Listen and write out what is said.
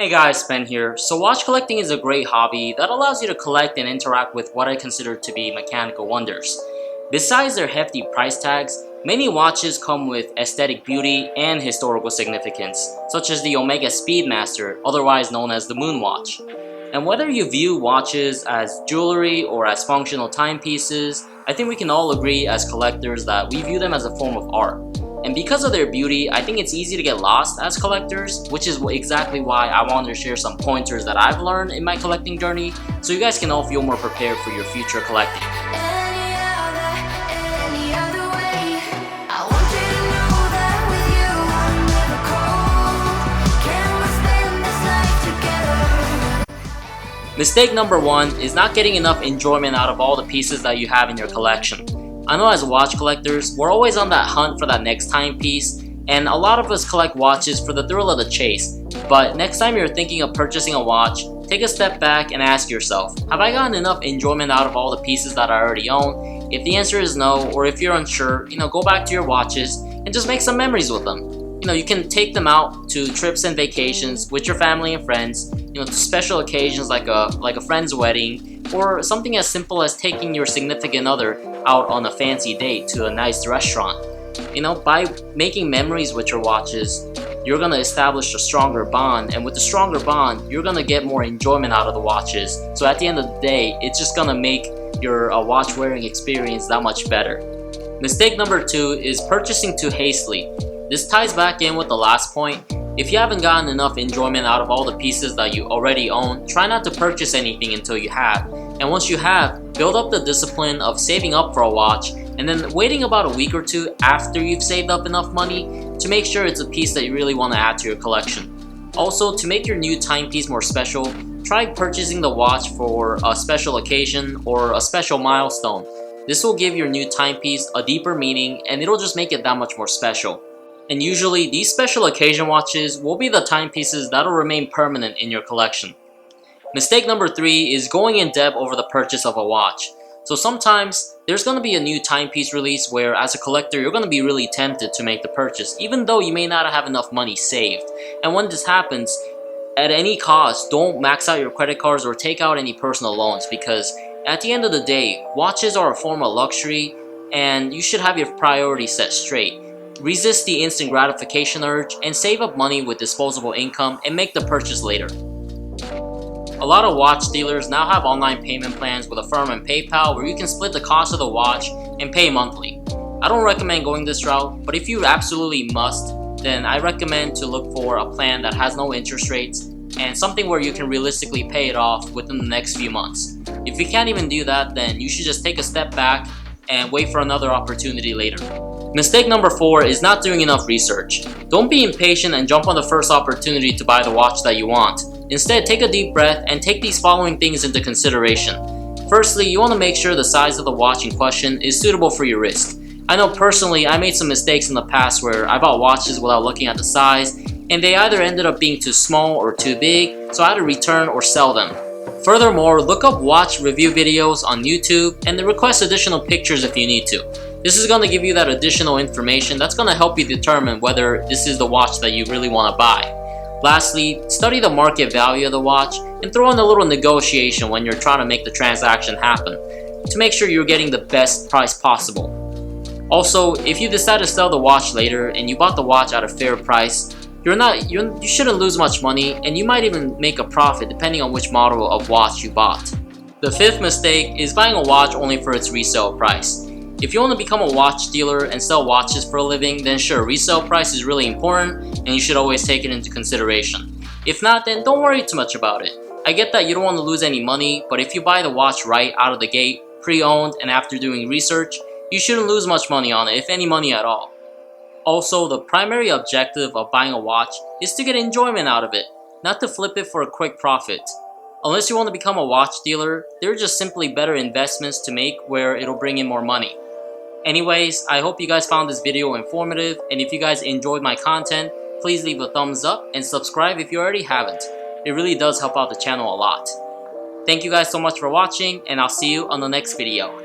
Hey guys, Ben here. So watch collecting is a great hobby that allows you to collect and interact with what I consider to be mechanical wonders. Besides their hefty price tags, many watches come with aesthetic beauty and historical significance, such as the Omega Speedmaster, otherwise known as the Moon Watch. And whether you view watches as jewelry or as functional timepieces, I think we can all agree as collectors that we view them as a form of art. And because of their beauty, I think it's easy to get lost as collectors, which is exactly why I wanted to share some pointers that I've learned in my collecting journey, so you guys can all feel more prepared for your future collecting. Mistake number one is not getting enough enjoyment out of all the pieces that you have in your collection. I know as watch collectors, we're always on that hunt for that next timepiece, and a lot of us collect watches for the thrill of the chase. But next time you're thinking of purchasing a watch, take a step back and ask yourself, have I gotten enough enjoyment out of all the pieces that I already own? If the answer is no, or if you're unsure, go back to your watches and just make some memories with them. You can take them out to trips and vacations with your family and friends, to special occasions like a friend's wedding, or something as simple as taking your significant other out on a fancy date to a nice restaurant. By making memories with your watches, you're going to establish a stronger bond, and with the stronger bond, you're going to get more enjoyment out of the watches. So at the end of the day, it's just going to make your watch wearing experience that much better. Mistake number two is purchasing too hastily. This ties back in with the last point. If you haven't gotten enough enjoyment out of all the pieces that you already own, try not to purchase anything until you have. And once you have, build up the discipline of saving up for a watch and then waiting about a week or two after you've saved up enough money to make sure it's a piece that you really want to add to your collection. Also, to make your new timepiece more special, try purchasing the watch for a special occasion or a special milestone. This will give your new timepiece a deeper meaning, and it'll just make it that much more special. And usually, these special occasion watches will be the timepieces that'll remain permanent in your collection. Mistake number three is going in depth over the purchase of a watch. So sometimes, there's going to be a new timepiece release where as a collector, you're going to be really tempted to make the purchase, even though you may not have enough money saved. And when this happens, at any cost, don't max out your credit cards or take out any personal loans, because at the end of the day, watches are a form of luxury and you should have your priorities set straight. Resist the instant gratification urge and save up money with disposable income and make the purchase later. A lot of watch dealers now have online payment plans with Affirm and PayPal where you can split the cost of the watch and pay monthly. I don't recommend going this route, but if you absolutely must, then I recommend to look for a plan that has no interest rates and something where you can realistically pay it off within the next few months. If you can't even do that, then you should just take a step back and wait for another opportunity later. Mistake number four is not doing enough research. Don't be impatient and jump on the first opportunity to buy the watch that you want. Instead, take a deep breath and take these following things into consideration. Firstly, you want to make sure the size of the watch in question is suitable for your wrist. I know personally I made some mistakes in the past where I bought watches without looking at the size, and they either ended up being too small or too big, so I had to return or sell them. Furthermore, look up watch review videos on YouTube and request additional pictures if you need to. This is going to give you that additional information that's going to help you determine whether this is the watch that you really want to buy. Lastly, study the market value of the watch and throw in a little negotiation when you're trying to make the transaction happen to make sure you're getting the best price possible. Also, if you decide to sell the watch later and you bought the watch at a fair price, you shouldn't lose much money, and you might even make a profit depending on which model of watch you bought. The fifth mistake is buying a watch only for its resale price. If you want to become a watch dealer and sell watches for a living, then sure, resale price is really important and you should always take it into consideration. If not, then don't worry too much about it. I get that you don't want to lose any money, but if you buy the watch right out of the gate, pre-owned, and after doing research, you shouldn't lose much money on it, if any money at all. Also, the primary objective of buying a watch is to get enjoyment out of it, not to flip it for a quick profit. Unless you want to become a watch dealer, there are just simply better investments to make where it'll bring in more money. Anyways, I hope you guys found this video informative, and if you guys enjoyed my content, please leave a thumbs up and subscribe if you already haven't. It really does help out the channel a lot. Thank you guys so much for watching, and I'll see you on the next video.